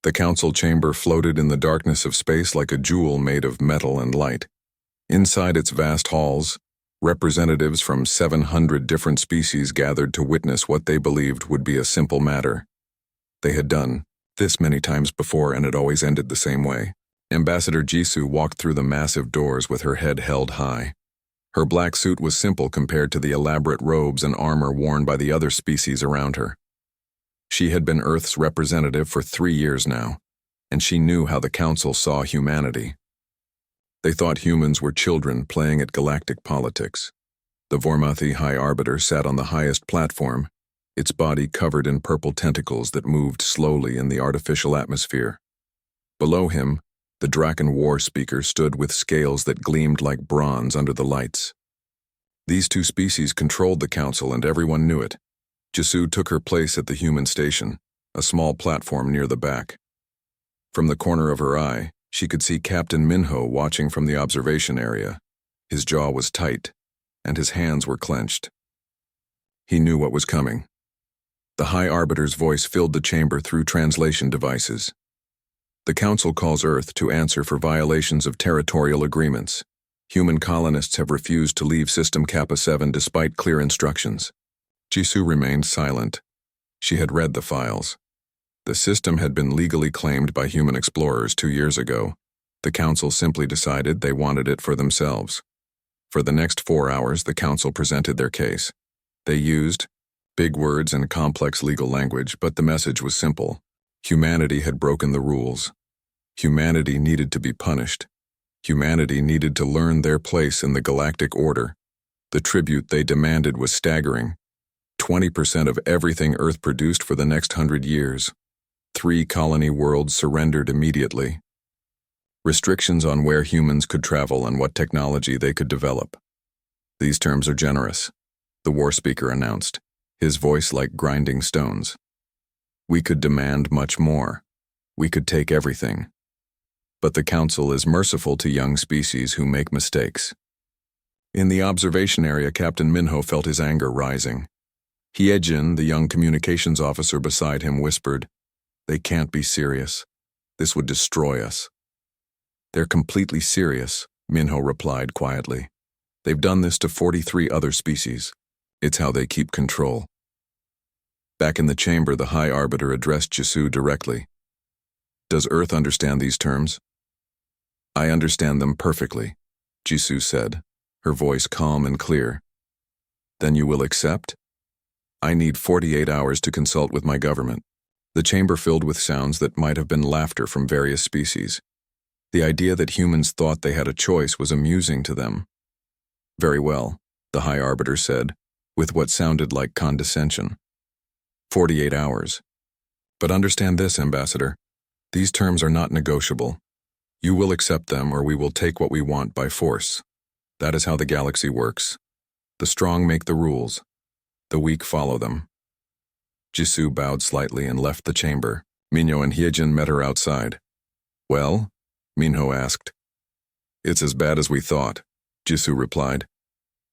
The council chamber floated in the darkness of space like a jewel made of metal and light. Inside its vast halls, representatives from 700 different species gathered to witness what they believed would be a simple matter. They had done this many times before, and it always ended the same way. Ambassador Jisoo walked through the massive doors with her head held high. Her black suit was simple compared to the elaborate robes and armor worn by the other species around her. She had been Earth's representative for 3 years now, and she knew how the Council saw humanity. They thought humans were children playing at galactic politics. The Vormathi High Arbiter sat on the highest platform, its body covered in purple tentacles that moved slowly in the artificial atmosphere. Below him, the Draken War Speaker stood with scales that gleamed like bronze under the lights. These two species controlled the Council, and everyone knew it. Jisoo took her place at the human station, a small platform near the back. From the corner of her eye, she could see Captain Minho watching from the observation area. His jaw was tight, and his hands were clenched. He knew what was coming. The High Arbiter's voice filled the chamber through translation devices. The Council calls Earth to answer for violations of territorial agreements. Human colonists have refused to leave System Kappa 7 despite clear instructions. Jisoo remained silent. She had read the files. The system had been legally claimed by human explorers 2 years ago. The Council simply decided they wanted it for themselves. For the next 4 hours, the Council presented their case. They used big words and complex legal language, but the message was simple. Humanity had broken the rules. Humanity needed to be punished. Humanity needed to learn their place in the galactic order. The tribute they demanded was staggering. 20% of everything Earth produced for the next 100 years. 3 colony worlds surrendered immediately. Restrictions on where humans could travel and what technology they could develop. These terms are generous, the war speaker announced, his voice like grinding stones. We could demand much more. We could take everything. But the Council is merciful to young species who make mistakes. In the observation area, Captain Minho felt his anger rising. Hyejin, the young communications officer beside him, whispered, "They can't be serious. This would destroy us." "They're completely serious," Minho replied quietly. "They've done this to 43 other species. It's how they keep control." Back in the chamber, the High Arbiter addressed Jisoo directly. "Does Earth understand these terms?" "I understand them perfectly," Jisoo said, her voice calm and clear. "Then you will accept?" "I need 48 hours to consult with my government." The chamber filled with sounds that might have been laughter from various species. The idea that humans thought they had a choice was amusing to them. "Very well," the High Arbiter said, with what sounded like condescension. 48 hours. But understand this, Ambassador. These terms are not negotiable. You will accept them, or we will take what we want by force. That is how the galaxy works. The strong make the rules. The weak follow them. Jisoo bowed slightly and left the chamber. Minho and Hyejin met her outside. "Well?" Minho asked. "It's as bad as we thought," Jisoo replied.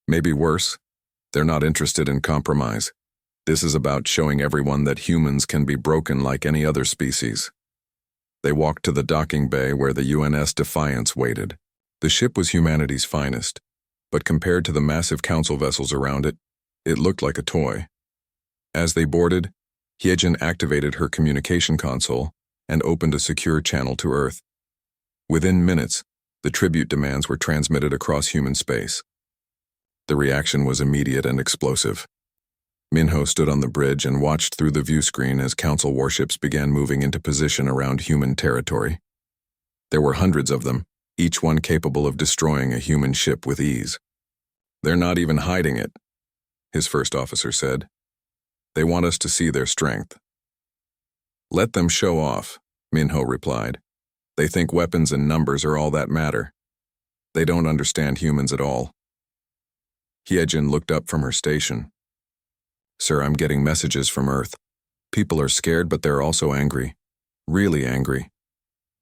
"Maybe worse. They're not interested in compromise. This is about showing everyone that humans can be broken like any other species." They walked to the docking bay where the UNS Defiance waited. The ship was humanity's finest, but compared to the massive council vessels around it, it looked like a toy. As they boarded, Hyejin activated her communication console and opened a secure channel to Earth. Within minutes, the tribute demands were transmitted across human space. The reaction was immediate and explosive. Minho stood on the bridge and watched through the view screen as Council warships began moving into position around human territory. There were hundreds of them, each one capable of destroying a human ship with ease. "They're not even hiding it," his first officer said. "They want us to see their strength." "Let them show off," Minho replied. "They think weapons and numbers are all that matter. They don't understand humans at all." Hyejin looked up from her station. "Sir, I'm getting messages from Earth. People are scared, but they're also angry. Really angry."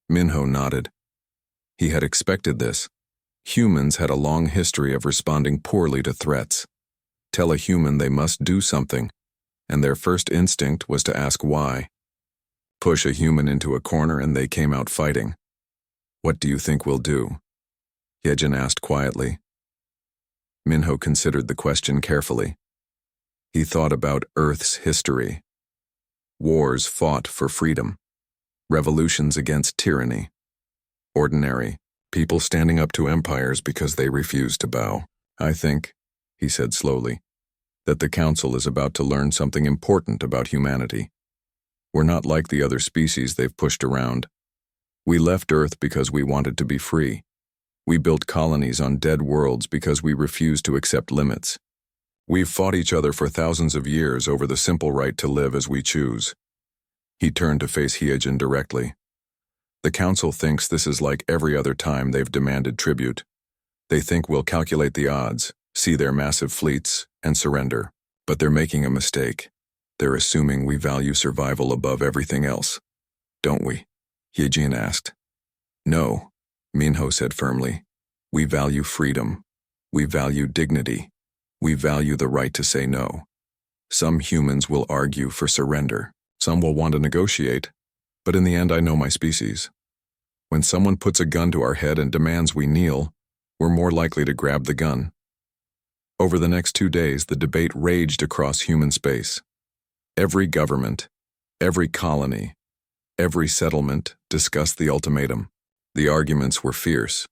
Minho nodded. He had expected this. Humans had a long history of responding poorly to threats. Tell a human they must do something, and their first instinct was to ask why. Push a human into a corner and they came out fighting. What do you think we'll do? Yejin asked quietly. Minho considered the question carefully. He thought about Earth's history. Wars fought for freedom. Revolutions against tyranny. Ordinary people standing up to empires because they refused to bow. I think, he said slowly, that the Council is about to learn something important about humanity. We're not like the other species they've pushed around. We left Earth because we wanted to be free. We built colonies on dead worlds because we refused to accept limits. We've fought each other for thousands of years over the simple right to live as we choose. He turned to face Hyejin directly. The Council thinks this is like every other time they've demanded tribute. They think we'll calculate the odds, see their massive fleets, and surrender. But they're making a mistake. They're assuming we value survival above everything else. Don't we? Hyejin asked. No, Minho said firmly. We value freedom. We value dignity. We value the right to say no. Some humans will argue for surrender. Some will want to negotiate. But in the end, I know my species. When someone puts a gun to our head and demands we kneel, we're more likely to grab the gun. Over the next 2 days, the debate raged across human space. Every government, every colony, every settlement discussed the ultimatum. The arguments were fierce.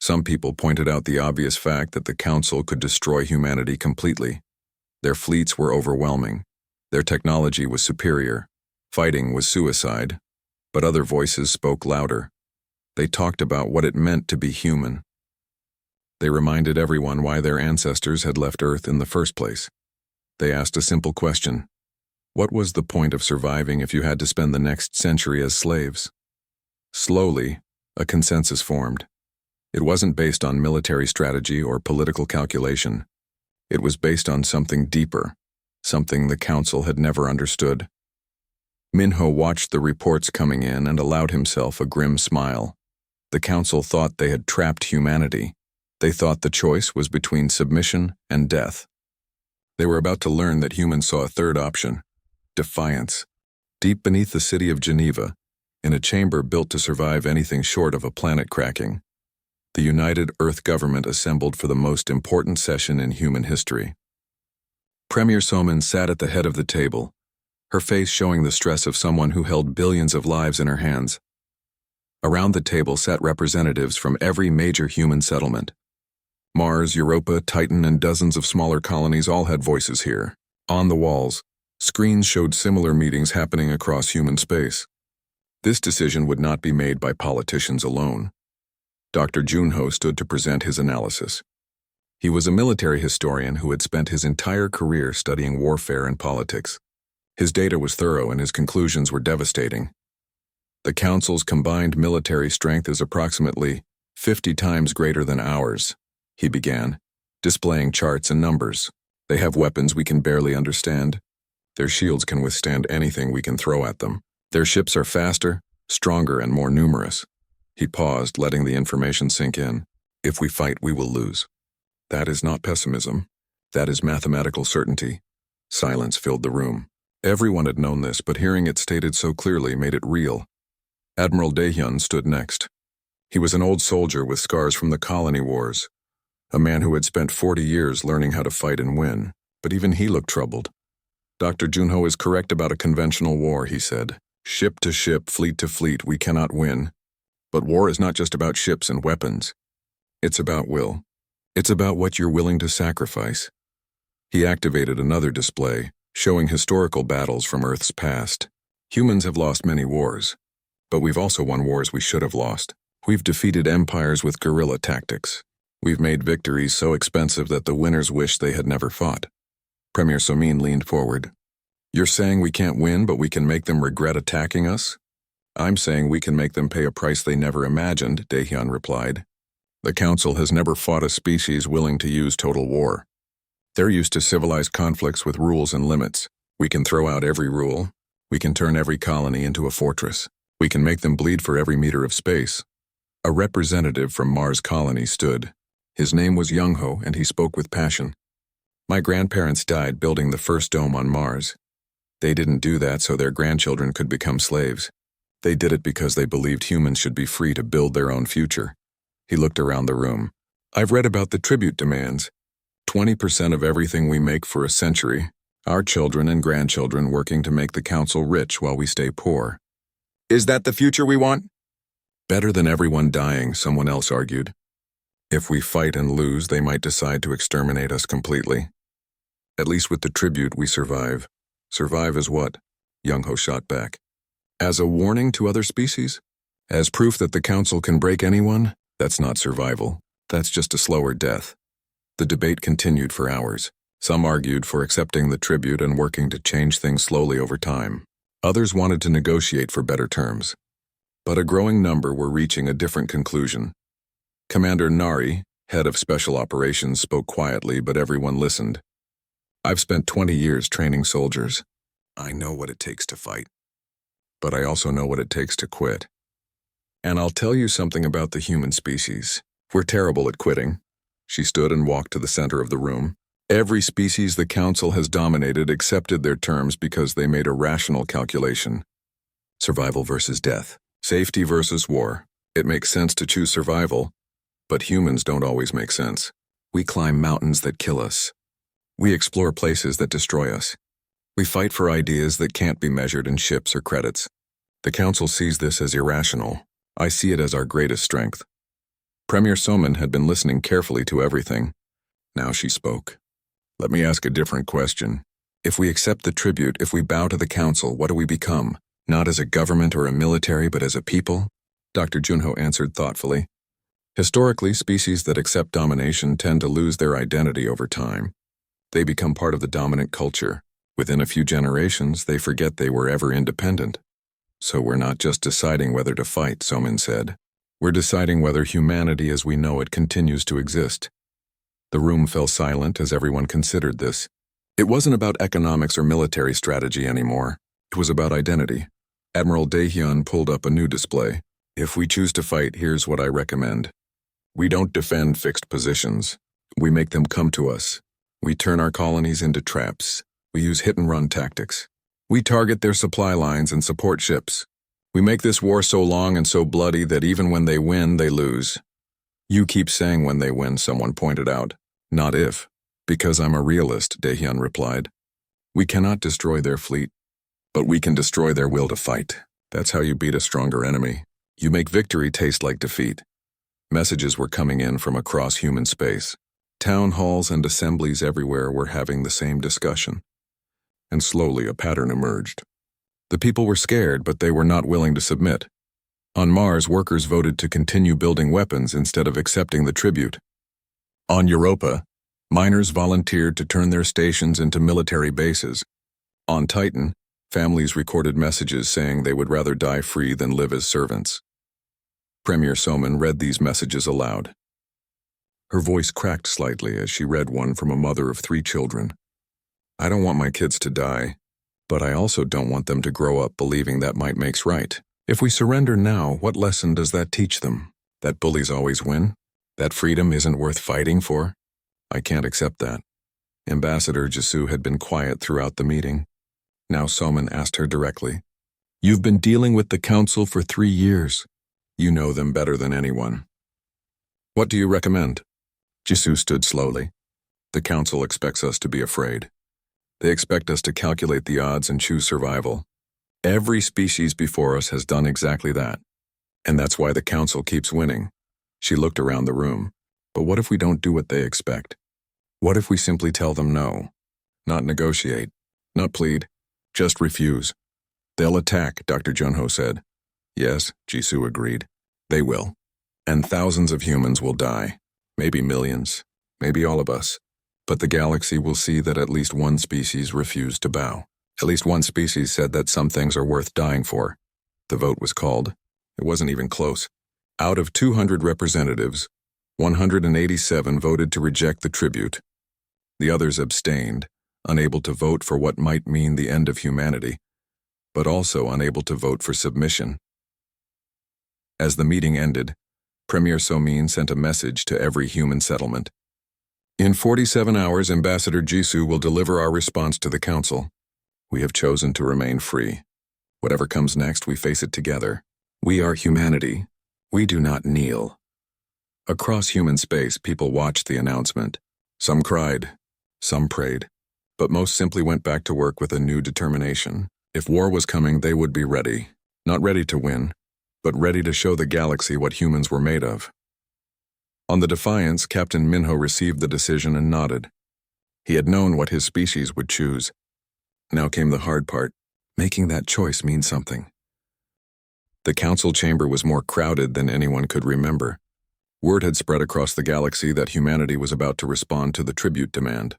Some people pointed out the obvious fact that the Council could destroy humanity completely. Their fleets were overwhelming. Their technology was superior. Fighting was suicide. But other voices spoke louder. They talked about what it meant to be human. They reminded everyone why their ancestors had left Earth in the first place. They asked a simple question. What was the point of surviving if you had to spend the next century as slaves? Slowly, a consensus formed. It wasn't based on military strategy or political calculation. It was based on something deeper, something the Council had never understood. Minho watched the reports coming in and allowed himself a grim smile. The Council thought they had trapped humanity. They thought the choice was between submission and death. They were about to learn that humans saw a third option. Defiance. Deep beneath the city of Geneva, in a chamber built to survive anything short of a planet cracking, the United Earth government assembled for the most important session in human history. Premier Somin sat at the head of the table, her face showing the stress of someone who held billions of lives in her hands. Around the table sat representatives from every major human settlement. Mars, Europa, Titan, and dozens of smaller colonies all had voices here. On the walls, screens showed similar meetings happening across human space. This decision would not be made by politicians alone. Dr. Junho stood to present his analysis. He was a military historian who had spent his entire career studying warfare and politics. His data was thorough and his conclusions were devastating. The Council's combined military strength is approximately 50 times greater than ours, he began, displaying charts and numbers. They have weapons we can barely understand. Their shields can withstand anything we can throw at them. Their ships are faster, stronger, and more numerous. He paused, letting the information sink in. If we fight, we will lose. That is not pessimism. That is mathematical certainty. Silence filled the room. Everyone had known this, but hearing it stated so clearly made it real. Admiral Daehyun stood next. He was an old soldier with scars from the colony wars, a man who had spent 40 years learning how to fight and win, but even he looked troubled. Dr. Junho is correct about a conventional war, he said. Ship to ship, fleet to fleet, we cannot win. But war is not just about ships and weapons. It's about will. It's about what you're willing to sacrifice. He activated another display, showing historical battles from Earth's past. Humans have lost many wars, but we've also won wars we should have lost. We've defeated empires with guerrilla tactics. We've made victories so expensive that the winners wish they had never fought. Premier Somin leaned forward. You're saying we can't win, but we can make them regret attacking us? I'm saying we can make them pay a price they never imagined, Daehyun replied. The Council has never fought a species willing to use total war. They're used to civilized conflicts with rules and limits. We can throw out every rule. We can turn every colony into a fortress. We can make them bleed for every meter of space. A representative from Mars colony stood. His name was Young-ho, and he spoke with passion. My grandparents died building the first dome on Mars. They didn't do that so their grandchildren could become slaves. They did it because they believed humans should be free to build their own future. He looked around the room. I've read about the tribute demands. 20% of everything we make for a century, our children and grandchildren working to make the council rich while we stay poor. Is that the future we want? Better than everyone dying, someone else argued. If we fight and lose, they might decide to exterminate us completely. At least with the tribute, we survive. Survive as what? Young-Ho shot back. As a warning to other species? As proof that the council can break anyone? That's not survival. That's just a slower death. The debate continued for hours. Some argued for accepting the tribute and working to change things slowly over time. Others wanted to negotiate for better terms. But a growing number were reaching a different conclusion. Commander Nari, head of special operations, spoke quietly, but everyone listened. I've spent 20 years training soldiers. I know what it takes to fight. But I also know what it takes to quit. And I'll tell you something about the human species. We're terrible at quitting. She stood and walked to the center of the room. Every species the council has dominated accepted their terms because they made a rational calculation. Survival versus death. Safety versus war. It makes sense to choose survival, but humans don't always make sense. We climb mountains that kill us. We explore places that destroy us. We fight for ideas that can't be measured in ships or credits. The council sees this as irrational. I see it as our greatest strength. Premier Soman had been listening carefully to everything. Now she spoke. Let me ask a different question. If we accept the tribute, if we bow to the council, what do we become? Not as a government or a military, but as a people? Dr. Junho answered thoughtfully. Historically, species that accept domination tend to lose their identity over time. They become part of the dominant culture. Within a few generations, they forget they were ever independent. So we're not just deciding whether to fight, Soman said. We're deciding whether humanity as we know it continues to exist. The room fell silent as everyone considered this. It wasn't about economics or military strategy anymore. It was about identity. Admiral Daehyun pulled up a new display. If we choose to fight, here's what I recommend. We don't defend fixed positions. We make them come to us. We turn our colonies into traps. We use hit-and-run tactics. We target their supply lines and support ships. We make this war so long and so bloody that even when they win, they lose. You keep saying when they win, someone pointed out. Not if. Because I'm a realist, Daehyun replied. We cannot destroy their fleet, but we can destroy their will to fight. That's how you beat a stronger enemy. You make victory taste like defeat. Messages were coming in from across human space. Town halls and assemblies everywhere were having the same discussion. And slowly a pattern emerged. The people were scared, but they were not willing to submit. On Mars, workers voted to continue building weapons instead of accepting the tribute. On Europa, miners volunteered to turn their stations into military bases. On Titan, families recorded messages saying they would rather die free than live as servants. Premier Soman read these messages aloud. Her voice cracked slightly as she read one from a mother of 3 children. I don't want my kids to die, but I also don't want them to grow up believing that might makes right. If we surrender now, what lesson does that teach them? That bullies always win? That freedom isn't worth fighting for? I can't accept that. Ambassador Jisoo had been quiet throughout the meeting. Now Soman asked her directly. You've been dealing with the council for 3 years. You know them better than anyone. What do you recommend? Jisoo stood slowly. The council expects us to be afraid. They expect us to calculate the odds and choose survival. Every species before us has done exactly that. And that's why the council keeps winning. She looked around the room. But what if we don't do what they expect? What if we simply tell them no? Not negotiate, not plead, just refuse. They'll attack, Dr. Junho said. Yes, Jisoo agreed. They will. And thousands of humans will die. Maybe millions. Maybe all of us. But the galaxy will see that at least one species refused to bow. At least one species said that some things are worth dying for. The vote was called. It wasn't even close. Out of 200 representatives, 187 voted to reject the tribute. The others abstained, unable to vote for what might mean the end of humanity, but also unable to vote for submission. As the meeting ended, Premier Somin sent a message to every human settlement. In 47 hours, Ambassador Jisoo will deliver our response to the council. We have chosen to remain free. Whatever comes next, we face it together. We are humanity. We do not kneel. Across human space, people watched the announcement. Some cried, some prayed, but most simply went back to work with a new determination. If war was coming, they would be ready. Not ready to win, but ready to show the galaxy what humans were made of. On the Defiance, Captain Minho received the decision and nodded. He had known what his species would choose. Now came the hard part, making that choice mean something. The council chamber was more crowded than anyone could remember. Word had spread across the galaxy that humanity was about to respond to the tribute demand.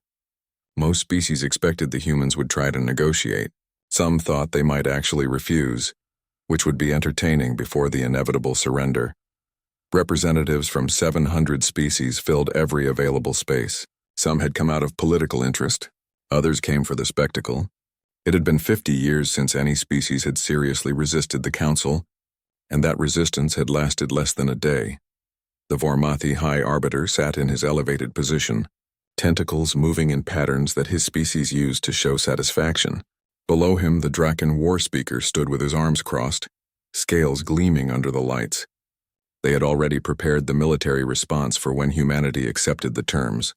Most species expected the humans would try to negotiate. Some thought they might actually refuse, which would be entertaining before the inevitable surrender. Representatives from 700 species filled every available space. Some had come out of political interest. Others came for the spectacle. It had been 50 years since any species had seriously resisted the council, and that resistance had lasted less than a day. The Vormathi High Arbiter sat in his elevated position, tentacles moving in patterns that his species used to show satisfaction. Below him, the Draken War Speaker stood with his arms crossed, scales gleaming under the lights. They had already prepared the military response for when humanity accepted the terms.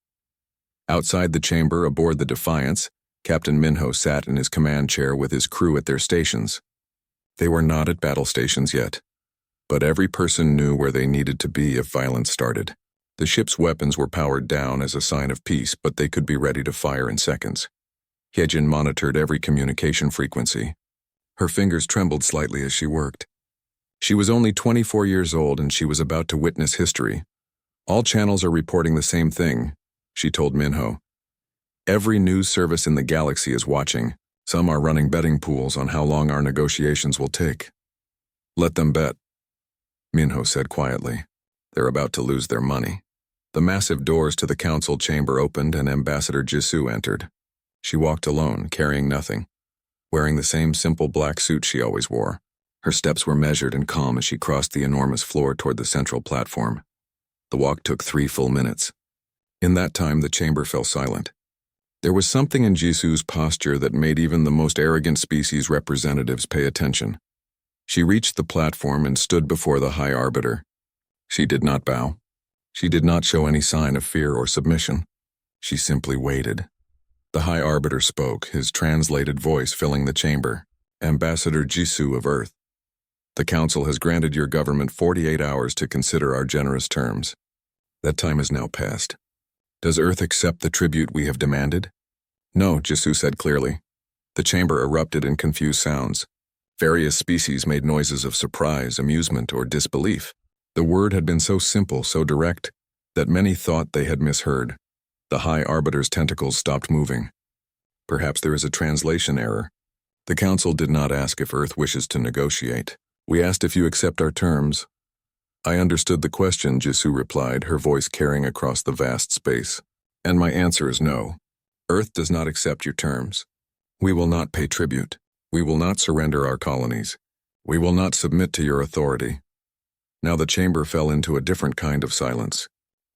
Outside the chamber, aboard the Defiance, Captain Minho sat in his command chair with his crew at their stations. They were not at battle stations yet, but every person knew where they needed to be if violence started. The ship's weapons were powered down as a sign of peace, but they could be ready to fire in seconds. Hyejin monitored every communication frequency. Her fingers trembled slightly as she worked. She was only 24 years old and she was about to witness history. All channels are reporting the same thing, she told Minho. Every news service in the galaxy is watching. Some are running betting pools on how long our negotiations will take. Let them bet, Minho said quietly. They're about to lose their money. The massive doors to the council chamber opened and Ambassador Jisoo entered. She walked alone, carrying nothing, wearing the same simple black suit she always wore. Her steps were measured and calm as she crossed the enormous floor toward the central platform. The walk took 3 full minutes. In that time, the chamber fell silent. There was something in Jisoo's posture that made even the most arrogant species representatives pay attention. She reached the platform and stood before the High Arbiter. She did not bow. She did not show any sign of fear or submission. She simply waited. The High Arbiter spoke, his translated voice filling the chamber. Ambassador Jisoo of Earth. The Council has granted your government 48 hours to consider our generous terms. That time is now past. Does Earth accept the tribute we have demanded? No, Jisoo said clearly. The chamber erupted in confused sounds. Various species made noises of surprise, amusement, or disbelief. The word had been so simple, so direct, that many thought they had misheard. The High Arbiter's tentacles stopped moving. Perhaps there is a translation error. The Council did not ask if Earth wishes to negotiate. We asked if you accept our terms. I understood the question, Jisoo replied, her voice carrying across the vast space. And my answer is no. Earth does not accept your terms. We will not pay tribute. We will not surrender our colonies. We will not submit to your authority. Now the chamber fell into a different kind of silence.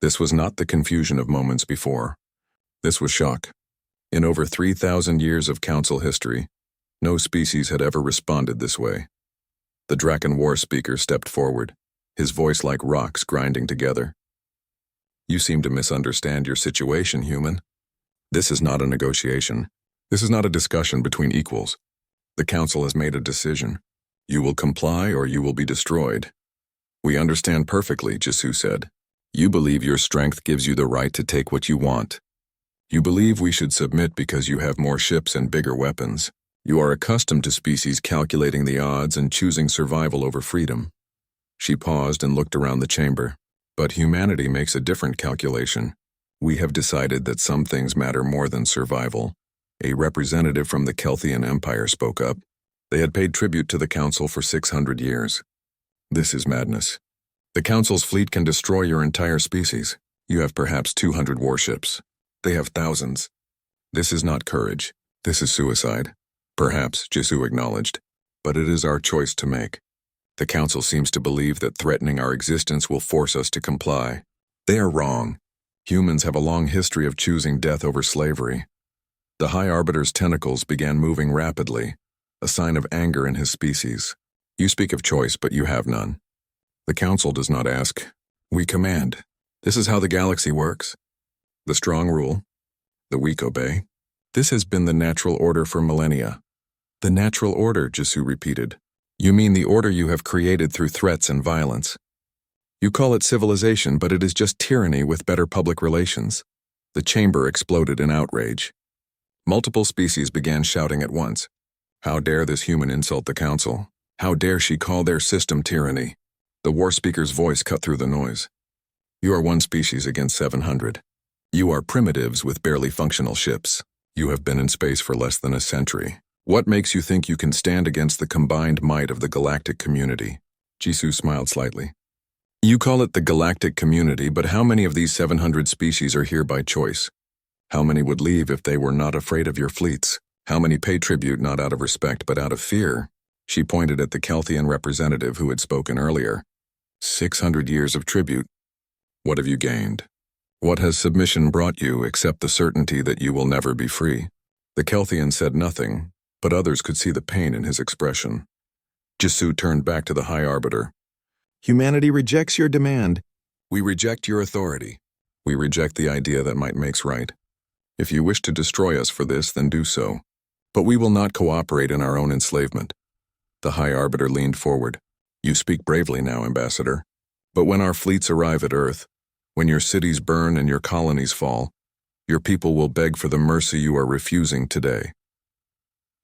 This was not the confusion of moments before. This was shock. In over 3,000 years of Council history, no species had ever responded this way. The Draken War Speaker stepped forward, his voice like rocks grinding together. You seem to misunderstand your situation, human. This is not a negotiation. This is not a discussion between equals. The Council has made a decision. You will comply or you will be destroyed. We understand perfectly, Jisoo said. You believe your strength gives you the right to take what you want. You believe we should submit because you have more ships and bigger weapons. You are accustomed to species calculating the odds and choosing survival over freedom. She paused and looked around the chamber. But humanity makes a different calculation. We have decided that some things matter more than survival. A representative from the Kelthian Empire spoke up. They had paid tribute to the Council for 600 years. This is madness. The Council's fleet can destroy your entire species. You have perhaps 200 warships. They have thousands. This is not courage. This is suicide. Perhaps, Jisoo acknowledged, but it is our choice to make. The Council seems to believe that threatening our existence will force us to comply. They are wrong. Humans have a long history of choosing death over slavery. The High Arbiter's tentacles began moving rapidly. a sign of anger in his species. You speak of choice, but you have none. The council does not ask. We command. This is how the galaxy works. The strong rule. The weak obey. This has been the natural order for millennia. The natural order, Jisoo repeated. You mean the order you have created through threats and violence. You call it civilization, but it is just tyranny with better public relations. The chamber exploded in outrage. Multiple species began shouting at once. How dare this human insult the council? How dare she call their system tyranny? The war speaker's voice cut through the noise. You are one species against 700. You are primitives with barely functional ships. You have been in space for less than a century. What makes you think you can stand against the combined might of the galactic community? Jisoo smiled slightly. You call it the galactic community, but how many of these 700 species are here by choice? How many would leave if they were not afraid of your fleets? How many pay tribute not out of respect but out of fear? She pointed at the Kelthian representative who had spoken earlier. 600 years of tribute. What have you gained? What has submission brought you except the certainty that you will never be free? The Kelthian said nothing, but others could see the pain in his expression. Jisoo turned back to the High Arbiter. Humanity rejects your demand. We reject your authority. We reject the idea that might makes right. If you wish to destroy us for this, then do so. But we will not cooperate in our own enslavement. The High Arbiter leaned forward. You speak bravely now, Ambassador. But when our fleets arrive at Earth, when your cities burn and your colonies fall, your people will beg for the mercy you are refusing today.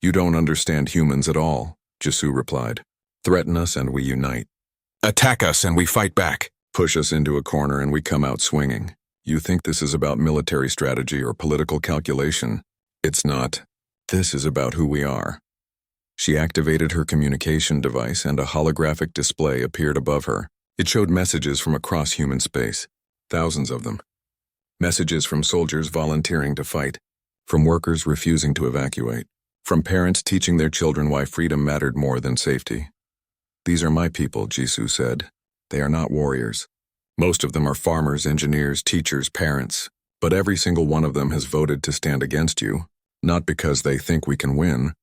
You don't understand humans at all, Jisoo replied. Threaten us and we unite. Attack us and we fight back. Push us into a corner and we come out swinging. You think this is about military strategy or political calculation. It's not. This is about who we are. She activated her communication device and a holographic display appeared above her. It showed messages from across human space, thousands of them. Messages from soldiers volunteering to fight, from workers refusing to evacuate, from parents teaching their children why freedom mattered more than safety. These are my people, Jisoo said. They are not warriors. Most of them are farmers, engineers, teachers, parents, but every single one of them has voted to stand against you, not because they think we can win,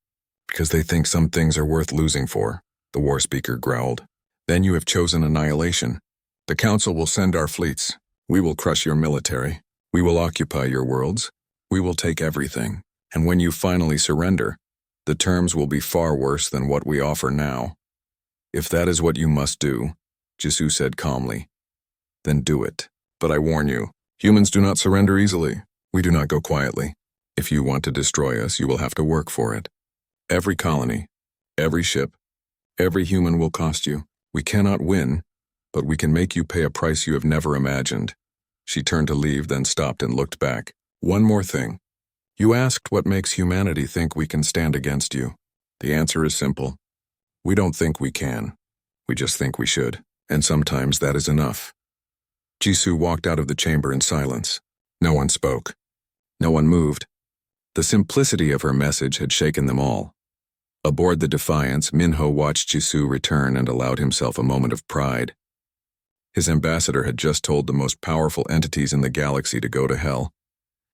because they think some things are worth losing for, the war speaker growled. Then you have chosen annihilation. The council will send our fleets. We will crush your military. We will occupy your worlds. We will take everything. And when you finally surrender, the terms will be far worse than what we offer now. If that is what you must do, Jisoo said calmly, then do it. But I warn you, humans do not surrender easily. We do not go quietly. If you want to destroy us, you will have to work for it. Every colony, every ship, every human will cost you. We cannot win, but we can make you pay a price you have never imagined. She turned to leave, then stopped and looked back. One more thing. You asked what makes humanity think we can stand against you. The answer is simple. We don't think we can. We just think we should. And sometimes that is enough. Jisoo walked out of the chamber in silence. No one spoke. No one moved. The simplicity of her message had shaken them all. Aboard the Defiance, Minho watched Jisoo return and allowed himself a moment of pride. His ambassador had just told the most powerful entities in the galaxy to go to hell.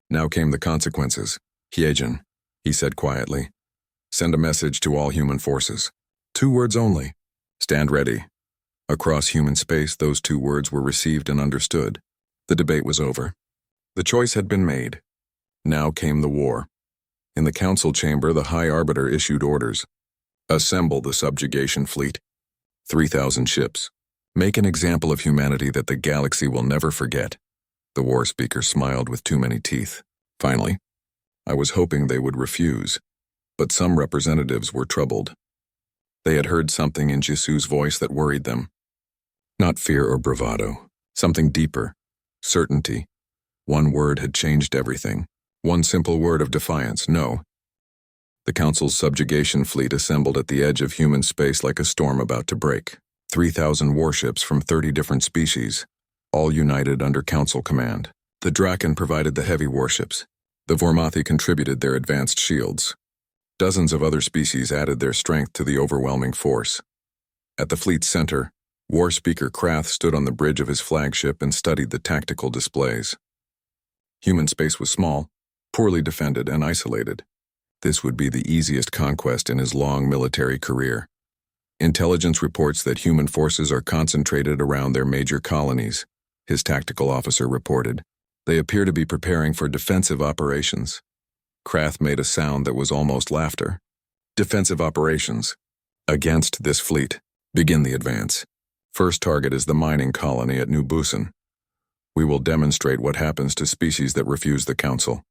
Now came the consequences. Hyejin, he said quietly. Send a message to all human forces. 2 words only. Stand ready. Across human space, those 2 words were received and understood. The debate was over. The choice had been made. Now came the war. In the council chamber, the High Arbiter issued orders. Assemble the subjugation fleet. 3,000 ships. Make an example of humanity that the galaxy will never forget. The war speaker smiled with too many teeth. Finally, I was hoping they would refuse, but some representatives were troubled. They had heard something in Jisoo's voice that worried them. Not fear or bravado, something deeper. Certainty. One word had changed everything. One simple word of defiance, no. The Council's subjugation fleet assembled at the edge of human space like a storm about to break. 3,000 warships from 30 different species, all united under Council command. The Draken provided the heavy warships. The Vormathi contributed their advanced shields. Dozens of other species added their strength to the overwhelming force. At the fleet's center, War Speaker Krath stood on the bridge of his flagship and studied the tactical displays. Human space was small, poorly defended and isolated. This would be the easiest conquest in his long military career. Intelligence reports that human forces are concentrated around their major colonies, his tactical officer reported. They appear to be preparing for defensive operations. Krath made a sound that was almost laughter. Defensive operations. Against this fleet. Begin the advance. First target is the mining colony at New Busan. We will demonstrate what happens to species that refuse the council.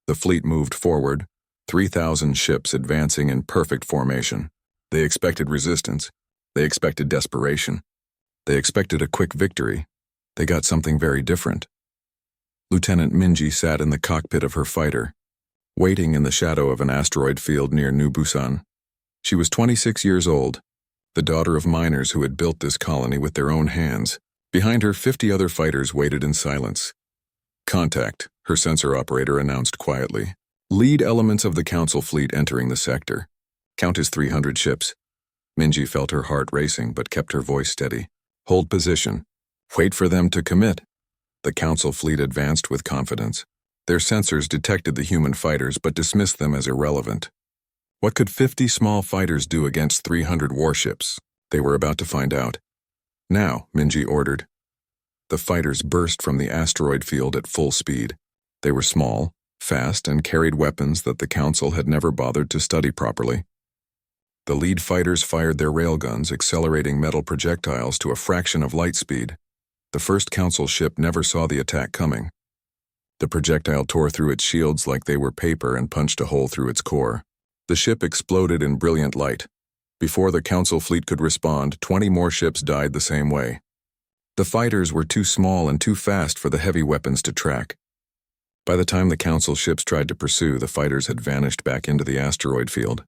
The fleet moved forward, 3,000 ships advancing in perfect formation. They expected resistance. They expected desperation. They expected a quick victory. They got something very different. Lieutenant Minji sat in the cockpit of her fighter, waiting in the shadow of an asteroid field near New Busan. She was 26 years old, the daughter of miners who had built this colony with their own hands. Behind her, 50 other fighters waited in silence. Contact, her sensor operator announced quietly. Lead elements of the council fleet entering the sector. Count as 300 ships. Minji felt her heart racing but kept her voice steady. Hold position. Wait for them to commit. The council fleet advanced with confidence. Their sensors detected the human fighters but dismissed them as irrelevant. What could 50 small fighters do against 300 warships? They were about to find out. Now, Minji ordered. The fighters burst from the asteroid field at full speed. They were small, fast, and carried weapons that the council had never bothered to study properly. The lead fighters fired their railguns, accelerating metal projectiles to a fraction of light speed. The first council ship never saw the attack coming. The projectile tore through its shields like they were paper and punched a hole through its core. The ship exploded in brilliant light. Before the council fleet could respond, 20 more ships died the same way. The fighters were too small and too fast for the heavy weapons to track. By the time the council ships tried to pursue, the fighters had vanished back into the asteroid field.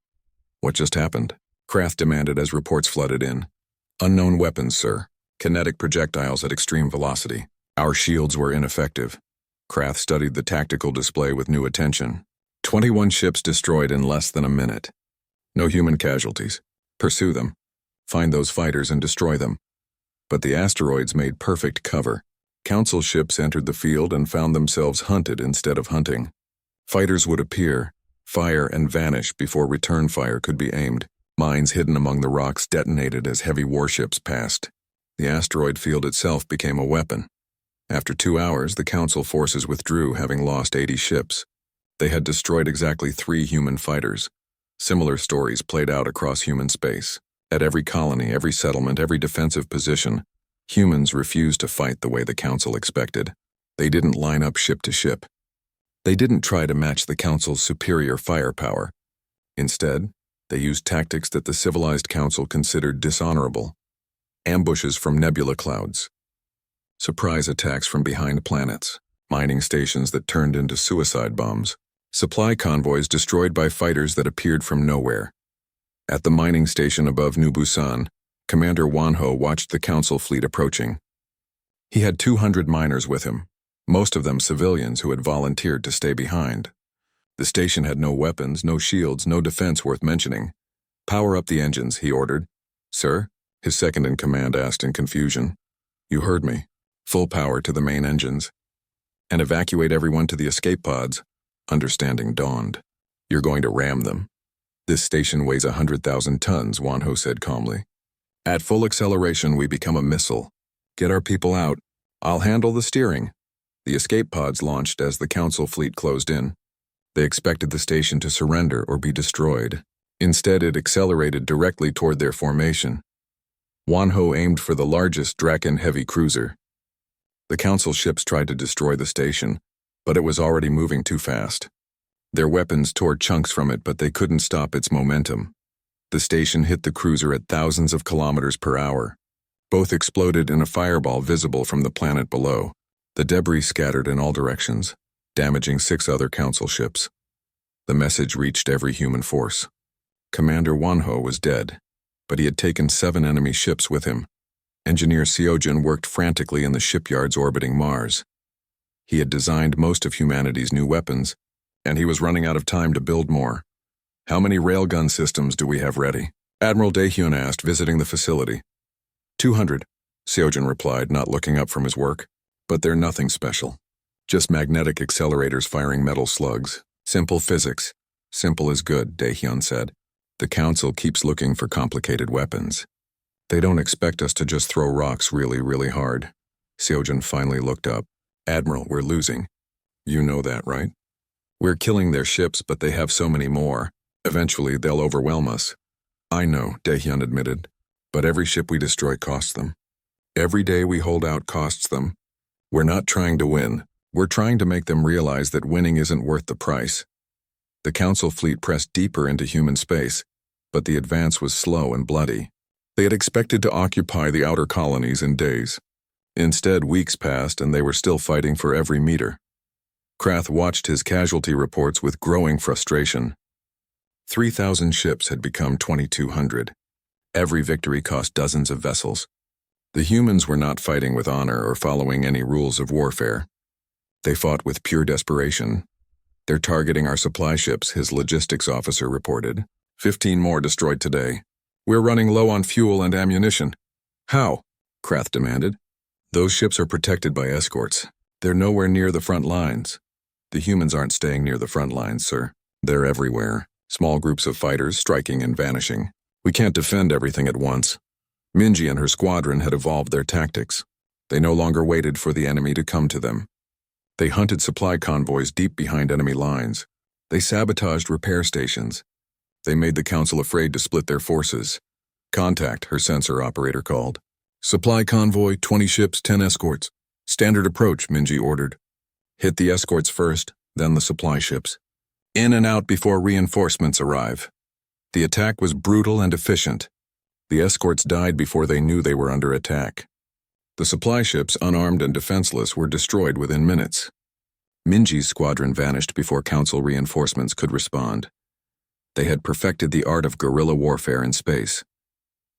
What just happened? Krath demanded as reports flooded in. Unknown weapons, sir. Kinetic projectiles at extreme velocity. Our shields were ineffective. Krath studied the tactical display with new attention. 21 ships destroyed in less than a minute. No human casualties. Pursue them. Find those fighters and destroy them. But the asteroids made perfect cover. Council ships entered the field and found themselves hunted instead of hunting. Fighters would appear, fire, and vanish before return fire could be aimed. Mines hidden among the rocks detonated as heavy warships passed. The asteroid field itself became a weapon. After 2 hours, the council forces withdrew, having lost 80 ships. They had destroyed exactly 3 human fighters. Similar stories played out across human space. At every colony, every settlement, every defensive position, humans refused to fight the way the council expected. They didn't line up ship to ship. They didn't try to match the council's superior firepower. Instead, they used tactics that the civilized council considered dishonorable. Ambushes from nebula clouds. Surprise attacks from behind planets. Mining stations that turned into suicide bombs. Supply convoys destroyed by fighters that appeared from nowhere. At the mining station above New Busan, Commander Wanho watched the council fleet approaching. He had 200 miners with him, most of them civilians who had volunteered to stay behind. The station had no weapons, no shields, no defense worth mentioning. Power up the engines, he ordered. Sir? His second-in-command asked in confusion. You heard me. Full power to the main engines. And evacuate everyone to the escape pods. Understanding dawned. You're going to ram them. This station weighs 100,000 tons, Wanho said calmly. At full acceleration, we become a missile. Get our people out. I'll handle the steering. The escape pods launched as the council fleet closed in. They expected the station to surrender or be destroyed. Instead, it accelerated directly toward their formation. Wanho aimed for the largest Draken heavy cruiser. The council ships tried to destroy the station, but it was already moving too fast. Their weapons tore chunks from it, but they couldn't stop its momentum. The station hit the cruiser at thousands of kilometers per hour. Both exploded in a fireball visible from the planet below. The debris scattered in all directions, damaging 6 other council ships. The message reached every human force. Commander Wanho was dead, but he had taken 7 enemy ships with him. Engineer Seojin worked frantically in the shipyards orbiting Mars. He had designed most of humanity's new weapons, and he was running out of time to build more. How many railgun systems do we have ready? Admiral Daehyun asked, visiting the facility. 200, Seojin replied, not looking up from his work. But they're nothing special. Just magnetic accelerators firing metal slugs. Simple physics. Simple is good, Daehyun said. The Council keeps looking for complicated weapons. They don't expect us to just throw rocks really, really hard. Seojin finally looked up. Admiral, we're losing. You know that, right? We're killing their ships, but they have so many more. Eventually, they'll overwhelm us. I know, Daehyun admitted. But every ship we destroy costs them. Every day we hold out costs them. We're not trying to win. We're trying to make them realize that winning isn't worth the price. The Council fleet pressed deeper into human space, but the advance was slow and bloody. They had expected to occupy the outer colonies in days. Instead, weeks passed and they were still fighting for every meter. Krath watched his casualty reports with growing frustration. 3,000 ships had become 2,200. Every victory cost dozens of vessels. The humans were not fighting with honor or following any rules of warfare. They fought with pure desperation. They're targeting our supply ships, his logistics officer reported. 15 more destroyed today. We're running low on fuel and ammunition. How? Krath demanded. Those ships are protected by escorts. They're nowhere near the front lines. The humans aren't staying near the front lines, sir. They're everywhere. Small groups of fighters striking and vanishing. We can't defend everything at once. Minji and her squadron had evolved their tactics. They no longer waited for the enemy to come to them. They hunted supply convoys deep behind enemy lines. They sabotaged repair stations. They made the Council afraid to split their forces. Contact, her sensor operator called. Supply convoy, 20 ships, 10 escorts. Standard approach, Minji ordered. Hit the escorts first, then the supply ships. In and out before reinforcements arrive. The attack was brutal and efficient. The escorts died before they knew they were under attack. The supply ships, unarmed and defenseless, were destroyed within minutes. Minji's squadron vanished before Council reinforcements could respond. They had perfected the art of guerrilla warfare in space.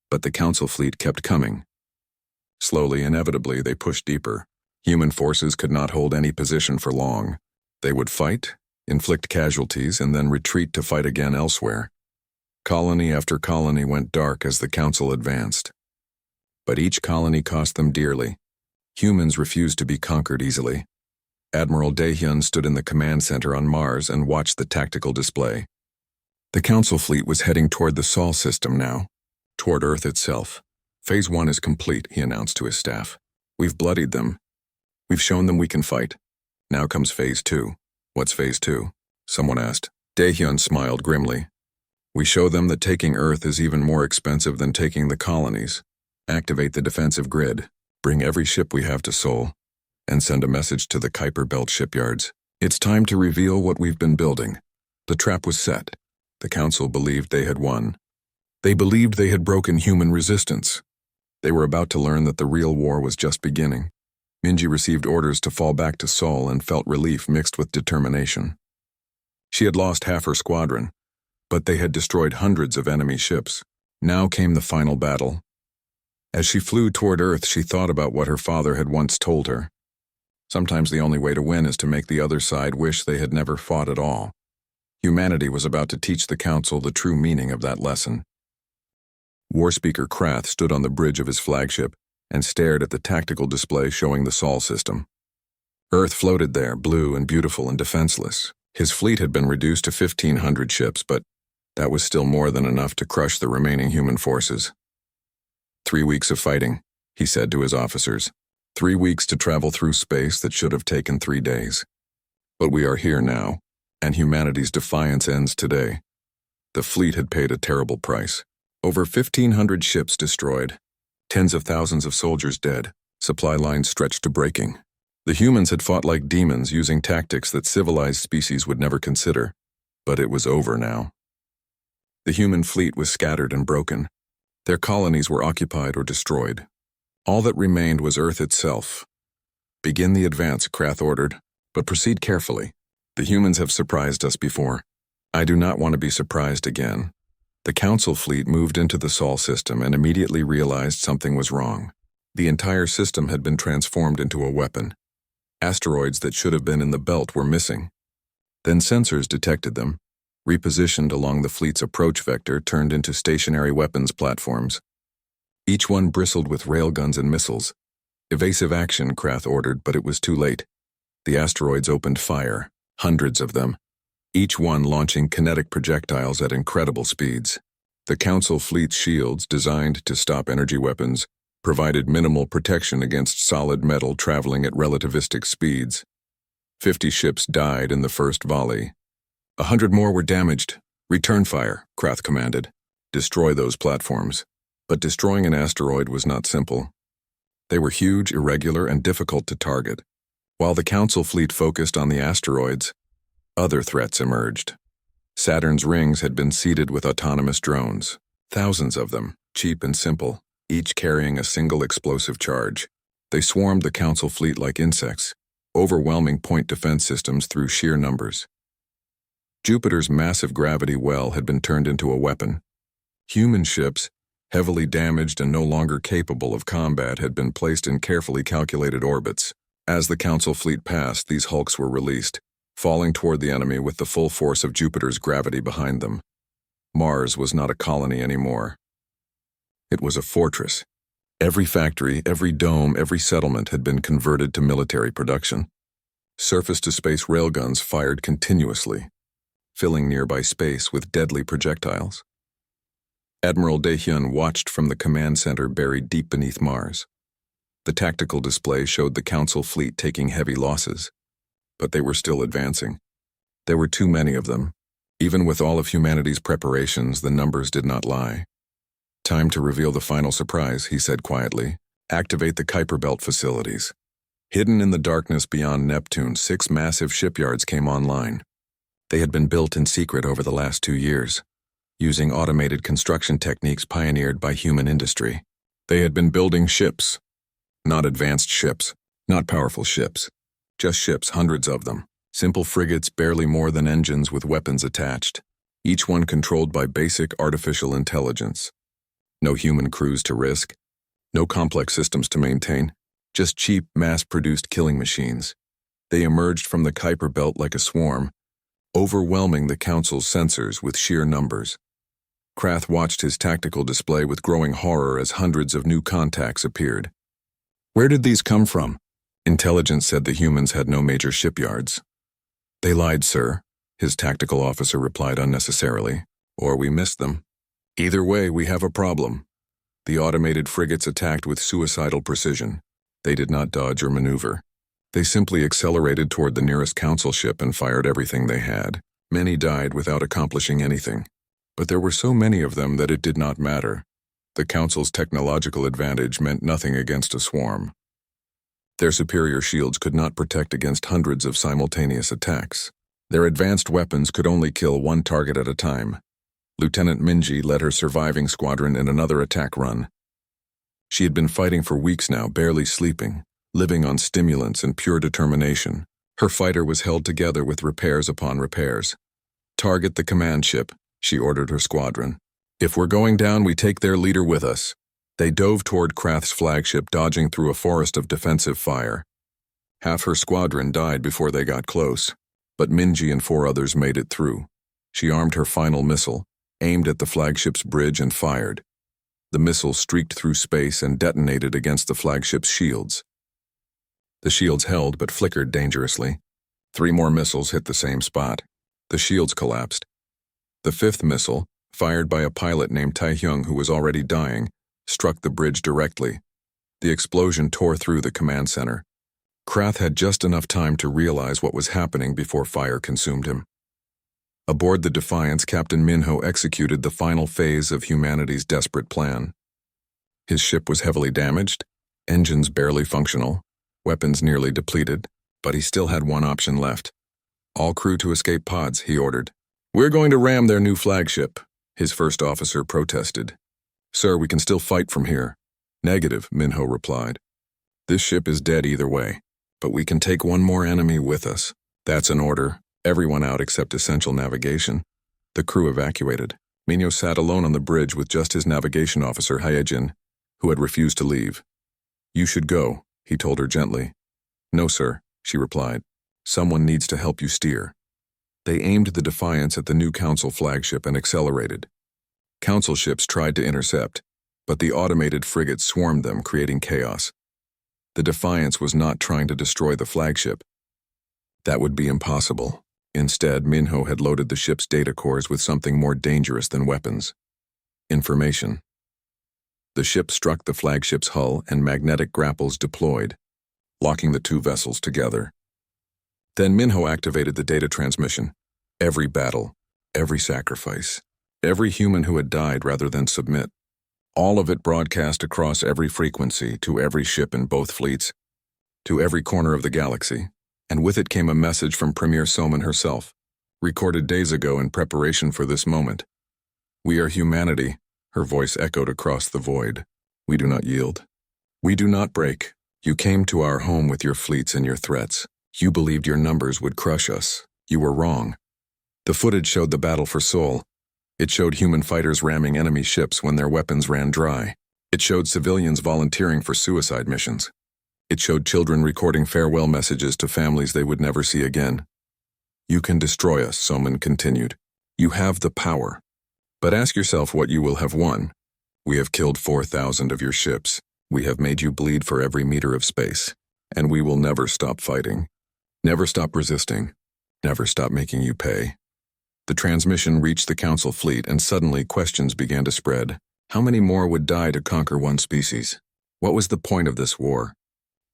But the Council fleet kept coming. Slowly, inevitably, they pushed deeper. Human forces could not hold any position for long. They would fight, inflict casualties, and then retreat to fight again elsewhere. Colony after colony went dark as the Council advanced. But each colony cost them dearly. Humans refused to be conquered easily. Admiral Daehyun stood in the command center on Mars and watched the tactical display. The Council fleet was heading toward the Sol system now, toward Earth itself. Phase 1 is complete, he announced to his staff. We've bloodied them. We've shown them we can fight. Now comes Phase 2. What's Phase 2? Someone asked. Daehyun smiled grimly. We show them that taking Earth is even more expensive than taking the colonies. Activate the defensive grid, bring every ship we have to Seoul, and send a message to the Kuiper Belt shipyards. It's time to reveal what we've been building. The trap was set. The Council believed they had won. They believed they had broken human resistance. They were about to learn that the real war was just beginning. Minji received orders to fall back to Seoul and felt relief mixed with determination. She had lost half her squadron, but they had destroyed hundreds of enemy ships. Now came the final battle. As she flew toward Earth, she thought about what her father had once told her. Sometimes the only way to win is to make the other side wish they had never fought at all. Humanity was about to teach the Council the true meaning of that lesson. War Speaker Krath stood on the bridge of his flagship and stared at the tactical display showing the Sol system. Earth floated there, blue and beautiful and defenseless. His fleet had been reduced to 1,500 ships, but that was still more than enough to crush the remaining human forces. 3 weeks of fighting, he said to his officers. 3 weeks to travel through space that should have taken 3 days. But we are here now, and humanity's defiance ends today. The fleet had paid a terrible price. Over 1,500 ships destroyed, tens of thousands of soldiers dead, supply lines stretched to breaking. The humans had fought like demons using tactics that civilized species would never consider, but it was over now. The human fleet was scattered and broken. Their colonies were occupied or destroyed. All that remained was Earth itself. Begin the advance, Krath ordered, but proceed carefully. The humans have surprised us before. I do not want to be surprised again. The Council fleet moved into the Sol system and immediately realized something was wrong. The entire system had been transformed into a weapon. Asteroids that should have been in the belt were missing. Then sensors detected them, repositioned along the fleet's approach vector, turned into stationary weapons platforms. Each one bristled with railguns and missiles. Evasive action, Krath ordered, but it was too late. The asteroids opened fire, hundreds of them. each one launching kinetic projectiles at incredible speeds. The Council fleet's shields, designed to stop energy weapons, provided minimal protection against solid metal traveling at relativistic speeds. 50 ships died in the first volley. 100 more were damaged. Return fire, Krath commanded. Destroy those platforms. But destroying an asteroid was not simple. They were huge, irregular, and difficult to target. While the Council fleet focused on the asteroids, other threats emerged. Saturn's rings had been seeded with autonomous drones, thousands of them, cheap and simple, each carrying a single explosive charge. They swarmed the Council fleet like insects, overwhelming point defense systems through sheer numbers. Jupiter's massive gravity well had been turned into a weapon. Human ships, heavily damaged and no longer capable of combat, had been placed in carefully calculated orbits. As the Council fleet passed, these hulks were released, falling toward the enemy with the full force of Jupiter's gravity behind them. Mars was not a colony anymore. It was a fortress. Every factory, every dome, every settlement had been converted to military production. Surface-to-space railguns fired continuously, filling nearby space with deadly projectiles. Admiral Daehyun watched from the command center buried deep beneath Mars. The tactical display showed the Council fleet taking heavy losses, but they were still advancing. There were too many of them. Even with all of humanity's preparations, the numbers did not lie. Time to reveal the final surprise, he said quietly. Activate the Kuiper Belt facilities. Hidden in the darkness beyond Neptune, 6 massive shipyards came online. They had been built in secret over the last 2 years, using automated construction techniques pioneered by human industry. They had been building ships. Not advanced ships, not powerful ships. Just ships, hundreds of them. Simple frigates, barely more than engines with weapons attached. Each one controlled by basic artificial intelligence. No human crews to risk. No complex systems to maintain. Just cheap, mass-produced killing machines. They emerged from the Kuiper Belt like a swarm, overwhelming the Council's sensors with sheer numbers. Krath watched his tactical display with growing horror as hundreds of new contacts appeared. Where did these come from? Intelligence said the humans had no major shipyards. They lied, sir, his tactical officer replied unnecessarily. Or we missed them. Either way, we have a problem. The automated frigates attacked with suicidal precision. They did not dodge or maneuver. They simply accelerated toward the nearest Council ship and fired everything they had. Many died without accomplishing anything. But there were so many of them that it did not matter. The Council's technological advantage meant nothing against a swarm. Their superior shields could not protect against hundreds of simultaneous attacks. Their advanced weapons could only kill one target at a time. Lieutenant Minji led her surviving squadron in another attack run. She had been fighting for weeks now, barely sleeping, living on stimulants and pure determination. Her fighter was held together with repairs upon repairs. Target the command ship, she ordered her squadron. If we're going down, we take their leader with us. They dove toward Krath's flagship, dodging through a forest of defensive fire. Half her squadron died before they got close, but Minji and 4 others made it through. She armed her final missile, aimed at the flagship's bridge and fired. The missile streaked through space and detonated against the flagship's shields. The shields held but flickered dangerously. 3 more missiles hit the same spot. The shields collapsed. The 5th missile, fired by a pilot named Taehyung who was already dying, struck the bridge directly. The explosion tore through the command center. Krath had just enough time to realize what was happening before fire consumed him. Aboard the Defiance, Captain Minho executed the final phase of humanity's desperate plan. His ship was heavily damaged, engines barely functional, weapons nearly depleted, but he still had one option left. All crew to escape pods, he ordered. We're going to ram their new flagship, his first officer protested. Sir, we can still fight from here. Negative, Minho replied. This ship is dead either way, but we can take one more enemy with us. That's an order. Everyone out except essential navigation. The crew evacuated. Minho sat alone on the bridge with just his navigation officer, Hyejin, who had refused to leave. You should go, he told her gently. No, sir, she replied. Someone needs to help you steer. They aimed the Defiance at the new Council flagship and accelerated. Council ships tried to intercept, but the automated frigates swarmed them, creating chaos. The Defiance was not trying to destroy the flagship. That would be impossible. Instead, Minho had loaded the ship's data cores with something more dangerous than weapons. Information. The ship struck the flagship's hull and magnetic grapples deployed, locking the two vessels together. Then Minho activated the data transmission. Every battle, every sacrifice, every human who had died rather than submit. All of it broadcast across every frequency to every ship in both fleets, to every corner of the galaxy, and with it came a message from Premier Soman herself, recorded days ago in preparation for this moment. "We are humanity," her voice echoed across the void. "We do not yield. We do not break. You came to our home with your fleets and your threats. You believed your numbers would crush us. You were wrong." The footage showed the battle for Sol. It showed human fighters ramming enemy ships when their weapons ran dry. It showed civilians volunteering for suicide missions. It showed children recording farewell messages to families they would never see again. "You can destroy us," Soman continued. "You have the power. But ask yourself what you will have won. We have killed 4,000 of your ships. We have made you bleed for every meter of space. And we will never stop fighting. Never stop resisting. Never stop making you pay." The transmission reached the Council fleet, and suddenly questions began to spread. How many more would die to conquer one species? What was the point of this war?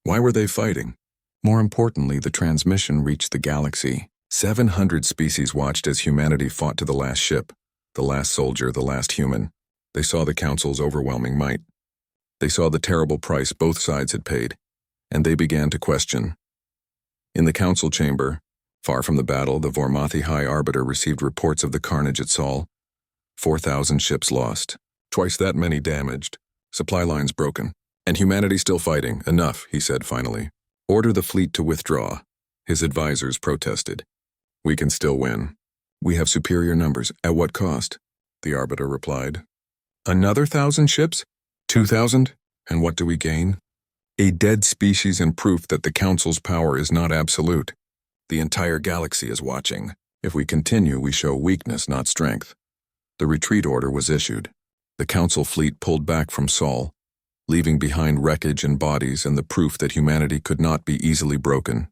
Why were they fighting? More importantly, the transmission reached the galaxy. 700 species watched as humanity fought to the last ship, the last soldier, the last human. They saw the Council's overwhelming might. They saw the terrible price both sides had paid, and they began to question. In the Council chamber, far from the battle, the Vormathi High Arbiter received reports of the carnage at Sol. 4,000 ships lost, twice that many damaged, supply lines broken, and humanity still fighting. "Enough," he said finally. "Order the fleet to withdraw." His advisors protested. "We can still win. We have superior numbers. At what cost?" The Arbiter replied. "Another 1,000 ships? 2,000? And what do we gain? A dead species and proof that the Council's power is not absolute. The entire galaxy is watching. If we continue, we show weakness, not strength." The retreat order was issued. The Council fleet pulled back from Sol, leaving behind wreckage and bodies and the proof that humanity could not be easily broken.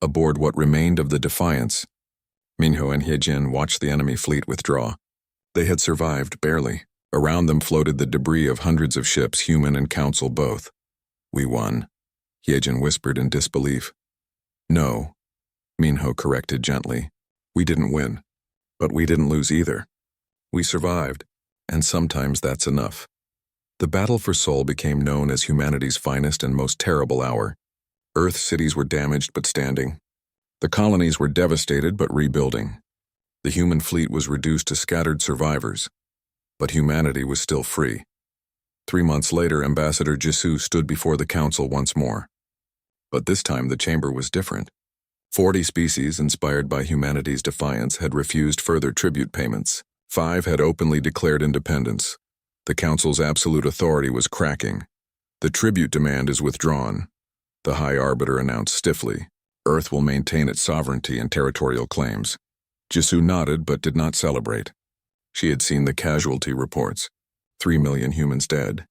Aboard what remained of the Defiance, Minho and Hyejin watched the enemy fleet withdraw. They had survived, barely. Around them floated the debris of hundreds of ships, human and Council both. "We won," Hyejin whispered in disbelief. "No," Minho corrected gently. "We didn't win. But we didn't lose either. We survived, and sometimes that's enough." The battle for Sol became known as humanity's finest and most terrible hour. Earth cities were damaged but standing. The colonies were devastated but rebuilding. The human fleet was reduced to scattered survivors, but humanity was still free. 3 months later, Ambassador Jisoo stood before the Council once more. But this time the chamber was different. 40 species, inspired by humanity's defiance, had refused further tribute payments. 5 had openly declared independence. The Council's absolute authority was cracking. "The tribute demand is withdrawn," the High Arbiter announced stiffly. "Earth will maintain its sovereignty and territorial claims." Jisoo nodded but did not celebrate. She had seen the casualty reports. 3 million humans dead,